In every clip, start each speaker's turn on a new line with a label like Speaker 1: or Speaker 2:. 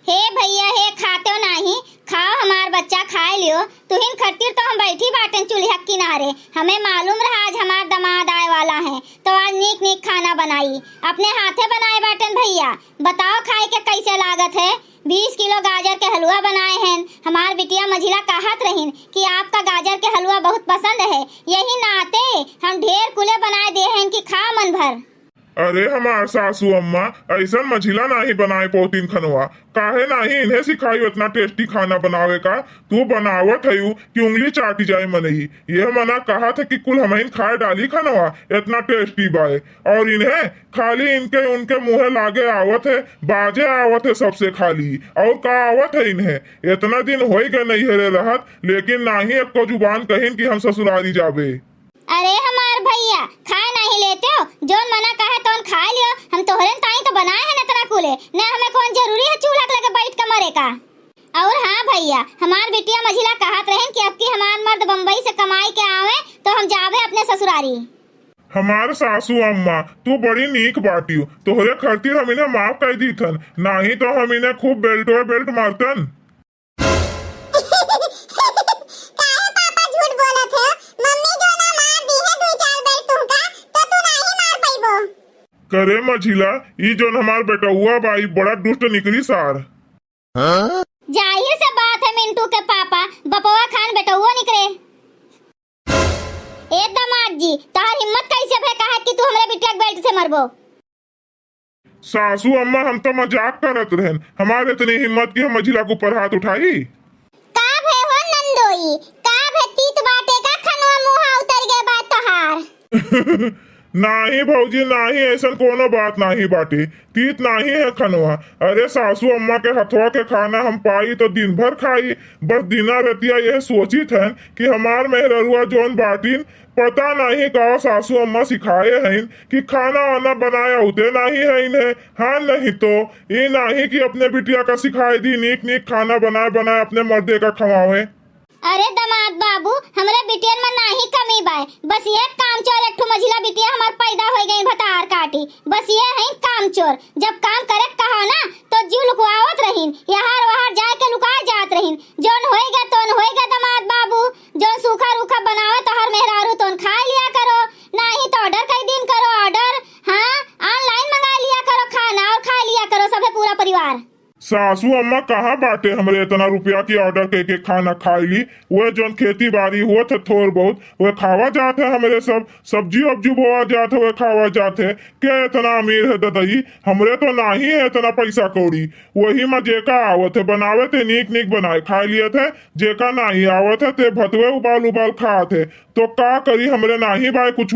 Speaker 1: हे भैया हे खाते हो नहीं खाओ हमार बच्चा खाए लियो तुहिन खट्टी तो हम बैठी बाटन चूल्हा किनारे। हमें मालूम रहा आज हमार दामाद आए वाला है तो आज नीक नीक खाना बनाई अपने हाथे बनाए बाटन। भैया बताओ खाए के कैसे लागत है। 20 किलो गाजर के हलवा बनाए हैं। हमार बिटिया मझिला कहत रहीन कि आपका गाजर के हलवा बहुत पसंद है, यही नाते हम ढेर कुले बनाए दे हैं कि खा मन भर।
Speaker 2: अरे हमार सासू अम्मा ऐसा मझिला नहीं बनाए पोतीन खनवा, काहे नहीं इन्हें सिखाई इतना टेस्टी खाना बनावे का। तू बनावत है कि उंगली चाटी जाए मनही। यह मना कहा था कि कुल हमें खाए डाली खनवा इतना टेस्टी बाए और इन्हें खाली इनके उनके मुँह लागे आवत है, बाजे आवत है सबसे खाली। और का आवत है इन्हें इतना दिन हो गए नहीं हरे रहत, लेकिन नहीं एक को जुबान कहीन कि हम ससुरारी जाबे।
Speaker 1: अरे हमार भैया खाए नहीं लेते हो, जोन मना कहे तो खा लियो। हम तोहरे ताई तो बनाए हैं इतना कुले न, हमें कौन जरूरी है चूल्हा के लगे बैठ के मरे का। और हाँ भैया हमार बिटिया मझिला कहत रहे कि अब की हमार मर्द बम्बई से कमाई के आवे तो हम जावे अपने ससुरारी।
Speaker 2: हमार सासू अम्मा तू बड़ी नीक बाटियो, तोहरे खर्ती हम इन्हें माफ कर दी थन, नहीं तो हम इन्हें खूब बेल्ट मारतन। करे मझिला ई जोन हमार बेटा हुआ बाई बड़ा दुष्ट निकली सार।
Speaker 1: जाहिर से बात है मिंटू के पापा बपवा खान बेटा हुआ निकले। ए दामाद जी तार हिम्मत कैसे भे कहा कि तू हमरे बिटिया के बेल्ट से मरबो।
Speaker 2: सासू अम्मा हम तो मजाक करत रहन, हमारे इतनी हिम्मत की हम मझिला के ऊपर हाथ उठाई।
Speaker 1: का भे हो नंदोई का भे तीत बाटे का खनवा मुहा उतर गए बात तोहार।
Speaker 2: नहीं भौजी नहीं ऐसा कोनो बात नहीं बाटे, तीत नहीं है खनवा। अरे सासू अम्मा के हथवा के खाना हम पाई तो दिन भर खाई। बस दिना रतिया यह सोची थे कि हमार मेहरुआ जोन बाटिन पता नहीं का सासू अम्मा सिखाए हैं कि खाना वाना बनाया होते नहीं है इन्हें। हाँ नहीं तो ये नहीं कि अपने बिटिया का सिखाए दी नीक नीक खाना बनाए अपने मर्दे का खवावे।
Speaker 1: अरे दामाद बाबू हमरे बिटियन में नाही कमी बाय, बस ये काम चोर एक मझिला बिटिया हमार पैदा हो गई भतार काटी। बस ये है काम चोर, जब काम करे कहा ना तो जीव लुकवावत रहीन, यहाँ वहाँ जाए के लुका जात रहीन। जोन होएगा तोन होएगा दामाद बाबू, जोन सूखा रूखा बनावे तो हर मेहरारू तोन खा लिया करो, नहीं तो ऑर्डर कई दिन करो ऑर्डर। हाँ ऑनलाइन मंगा लिया करो खाना और खा लिया करो सबे पूरा परिवार।
Speaker 2: सासू अम्मा कहाँ बाटे हमरे इतना रुपया की ऑर्डर के खाना खाई ली। वह जोन खेती बाड़ी हुआ थे थोड़ बहुत वह खावा जाते है, हमरे सब सब्जी वब्जी बोआ जाते वह खावा जाते। क्या इतना अमीर है ददई, हमरे तो नहीं है इतना पैसा कौड़ी। वही में जेका आवत है बनावे थे नीक नीक बनाए खा लिए थे, जेका नहीं आवत है ते भतवे उबाल खा थे। तो का करी हमरे नहीं बाय कुछ।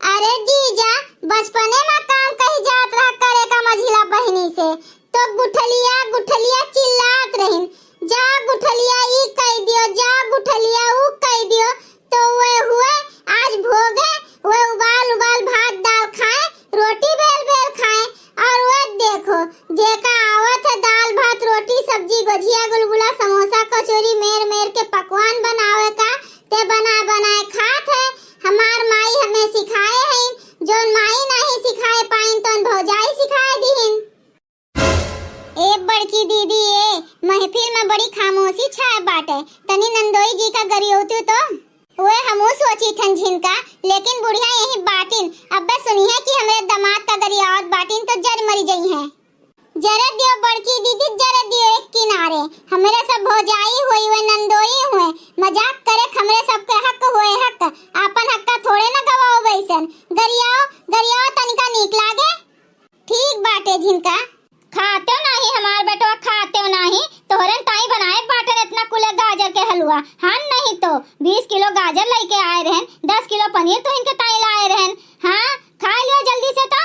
Speaker 1: अरे जीजा बचपने में काम कही जात रहा करे का मझिला बहनी से तो गुठलिया चिल्लात रहीन, जा गुठलिया ई कह दियो जा गुठलिया ऊ कह दियो। तो वे हुए आज भोगे वे उबाल भात दाल खाए, रोटी बेल खाए। और वे देखो जेका आवत है दाल भात रोटी सब्जी गुजिया गुलगुला समोसा कचौरी मेर के पकवान बनावे का ते बनाए खात है। हमार माई हमें सिखाए हैं, जोन माई नहीं सिखाए पाइन तो भौजाई सिखाए दीहिन। ए बड़की दीदी ए महफिल में बड़ी खामोशी छाए बाटे, तनी नंदोई जी का गरियोतु तो वे हमू सोची थन झिनका, लेकिन बुढ़िया यही बाटिन अब सुनी है कि हमरे दामाद का गरियावत बाटिन तो जर मरी गई है। जरे दियो बड़की दीदी जरे दियो एक किनारे, हमरे सब भौजाई हुई वे नंदोई हुए मजाक करे हमरे सबके हक होए हक, आपन हक का थोड़े न गवाओ बैसन। गरियाओ तनिका नीक लागे ठीक बाटे झिनका। खाते हो नहीं हमार बेटवा खाते हो नहीं, तोहरे ताई बनाए बाटन इतना कुले गाजर के हलवा। हाँ नहीं तो 20 किलो गाजर लेके आए रहन, 10 किलो पनीर तो इनके ताई लाए रहन। हाँ खा लियो जल्दी से तो।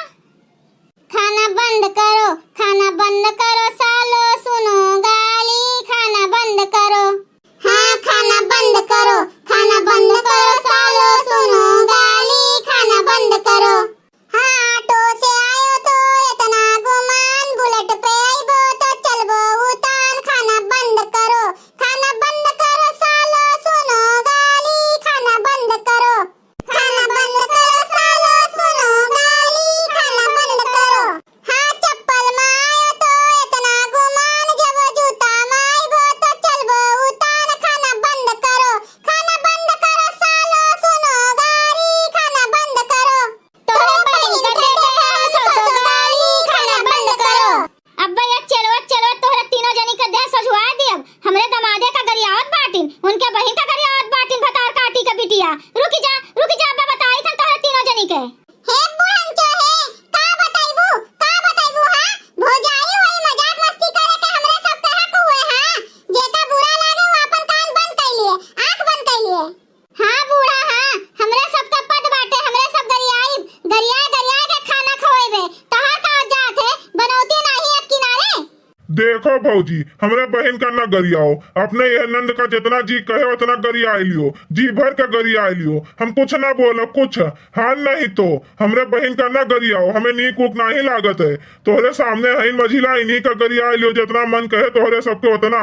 Speaker 1: खाना बंद करो
Speaker 2: देखो भौजी, हमरे बहन का न गरियाओ। अपने यह नंद का जितना जी कहे उतना गरिया लियो, जी भर का गरिया लियो। हम कुछ ना बोलो, कुछ हाँ नहीं तो हमरे बहन का न गरियाओ। हमें नीक उक नहीं लागत है। तोहरे सामने है मझिला, इन्हीं का गरिया लियो, जितना मन कहे तोहरे सबके उतना।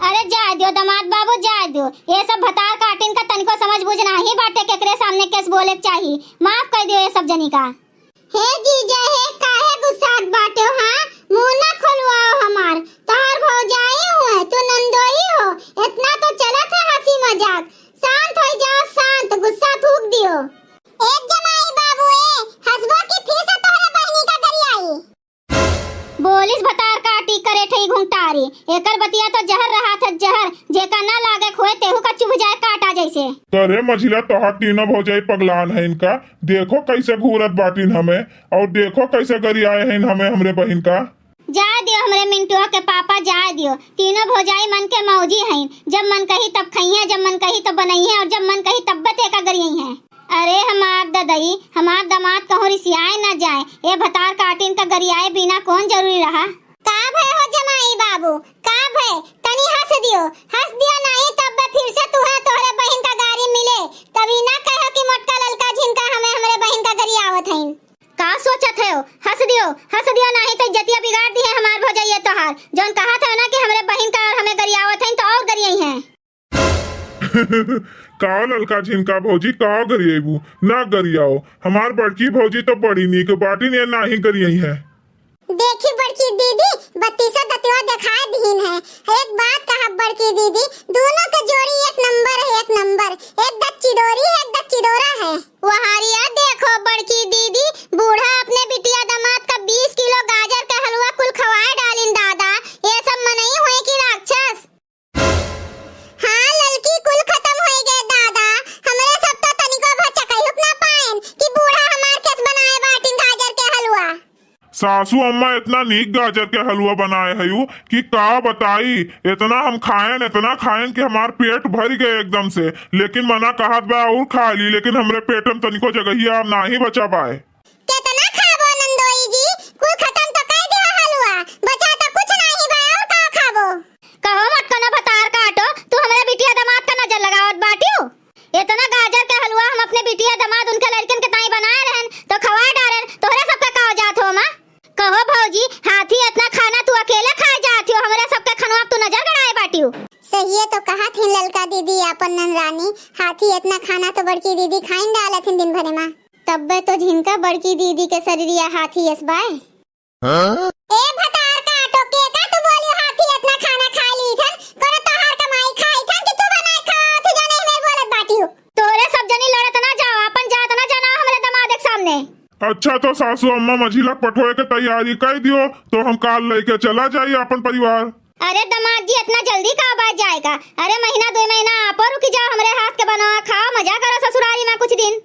Speaker 1: अरे जाए दियो दमाद बाबू, जाए दियो। ये सब भतार काटिन का तनिको समझ बुझ नहीं बाटे, केकरे सामने कैस बोले के चाहिए। माफ कर दियो ये सब जनी का। हे जीजा, हे काहे गुस्सात बाटे हो? हाँ, मुंह ना खोलवाओ हमार। तोहर भौजाई हुए, तू नंदोई हो। इतना तो चलत है हंसी मजाक। शांत हो जाओ, शांत। गुस्सा थूक दियो। एक जमाई बाबू हसबो की फिर से तोहरे बहनी का गरियाई। बोलिस भतार काटी करे ठई घुंटारी। एकर बतिया तो जहर रहा था, जहर जेका ना लागे खोए तेहू का चुभ जाए काटा जैसे।
Speaker 2: करे मझिला, तोहार तीनों भौजाई पगलान है इनका। देखो कैसे घूरत बाटिन हमें, और देखो कैसे गरियाए हैं हमें हमरे बहन का।
Speaker 1: जाए दियो हमरे मिंटुआ के पापा, जाए दियो। तीनों भौजाई मन के मौजी हैं। जब मन कही तब खइहे, जब मन कही तब बनइहे, और जब मन कही तब बते का गरियई हैं। अरे हमार ददई, हमार दामाद कहूँ रिसियाए न जाए। ये भतार काटिन का गरियाए बिना कौन जरूरी रहा। का भय हो जमाई बाबू, का भय? तनी हंस दियो, हंस दियो नहीं तब फिर से तुहे तोहरे बहन का गारी मिले। तभी ना कहो कि मोटका ललका झिनका हमें हमरे बहन का गरियावत हईन। का सोचत है हो? हंस दियो नहीं तो इज्जतिया बिगाड़ दी है हमार भौजाई तोहार। जौन कहा था ना कि हमरे बहन का और हमें गरियावत हईन, तो और गरियई हैं।
Speaker 2: का ललका झिनका भौजी, का गरियाबू ना गरियाओ। हमार बड़की भौजी तो बड़ी नीक बाटिन, ये ना ही गरियई है।
Speaker 1: देखी बड़की दीदी, बत्तीसा दतिया दिखाए दीन है। एक बात कहा बड़की दीदी, दोनों का जोड़ी एक नंबर है, एक नंबर। एक दच्ची डोरी है, एक दच्ची डोरा है। वहारिया देखो बड़की दीदी, बूढ़ा अपने बिटिया दामाद का 20 किलो गाजर का हलवा कुल खवाए डालिन दादा। ये सब मनई हुए की राक्षस। हाँ ललकी, कुल खत्म हो गए दादा। हमरे सब तो तनिको भचकई हुक ना पाएन कि बूढ़ा हमार केस बनाए बाटिन गाजर के हलवा।
Speaker 2: सासू अम्मा इतना नीक गाजर के हलवा बनाए हयू कि का बताई। इतना हम खाएन, इतना खाएन कि हमार पेट भर गए एकदम से। लेकिन मना कहत बा और खा ली, लेकिन हमरे पेट में तनिको जगहिया अब ना ही बचा पाए।
Speaker 1: कितना खाबो नंदोई जी? कुल खत्म तो कर दिया हलवा, बचा तो कुछ नहीं बा। और का खाबो? कहो मत कनो भतार काटो, तू हमरे बिटिया दामाद का नजर लगावत बाटियो। इतना गाजर के हलवा हम अपने बिटिया दामाद उनके लड़कन के ताई बनाए रहन तो खवाए डालन। तोहरे सबका का जात हो मां? कहो भौजी, हाथी इतना खाना तू अकेले खाए जाती हो, हमरे सबके खनवा तू नजर गड़ाए बाटियो। सही है तो कहा थी ललका दीदी अपन ननरानी, हाथी इतना खाना तो बड़की दीदी खाइन डालत थी दिन भरे मां। तब्बे तो झिनका बड़की दीदी के शरीरिया हाथी यसबाए। ए भतार काटो, के का तू बोलियो हाथी इतना खाना खा ली थन? करे तोहार कमाई खाई थन कि तू बनाए खाओ थी जाने में बोलत बाटियो। तोरे सब जनी लड़त ना जाओ, अपन जात ना जाना हमरे दामाद के सामने।
Speaker 2: अच्छा तो सासू अम्मा मझिला पठोए के तैयारी कर दियो, तो हम काल लेके चला जाइए अपन परिवार।
Speaker 1: अरे दामाद जी, इतना जल्दी का बात जाएगा? अरे महीना 2 महीना आप रुक जाओ, हमरे हाथ के बना खाओ, मजा करो ससुराली में कुछ दिन।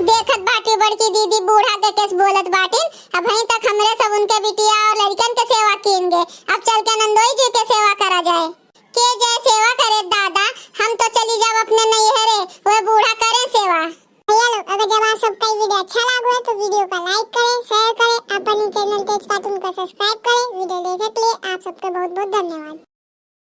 Speaker 1: देखत बाटी बड़की दीदी बूढ़ा के केस बोलत बाटिन। अब वहीं तक हमरे सब उनके बिटिया और लड़कन के सेवा कीनगे। अब चल के नंदोई जी के सेवा करा जाए। के जय सेवा करे दादा, हम तो चली जाओ अपने नैहरे, वो बूढ़ा करे सेवा। भैया लोग, अगर जब आप सबका वीडियो अच्छा लगा है तो वीडियो को लाइक करें, शेयर करें, अपने चैनल तेज कार्टून को सब्सक्राइब करें। वीडियो देखने के लिए आप सबका बहुत बहुत धन्यवाद।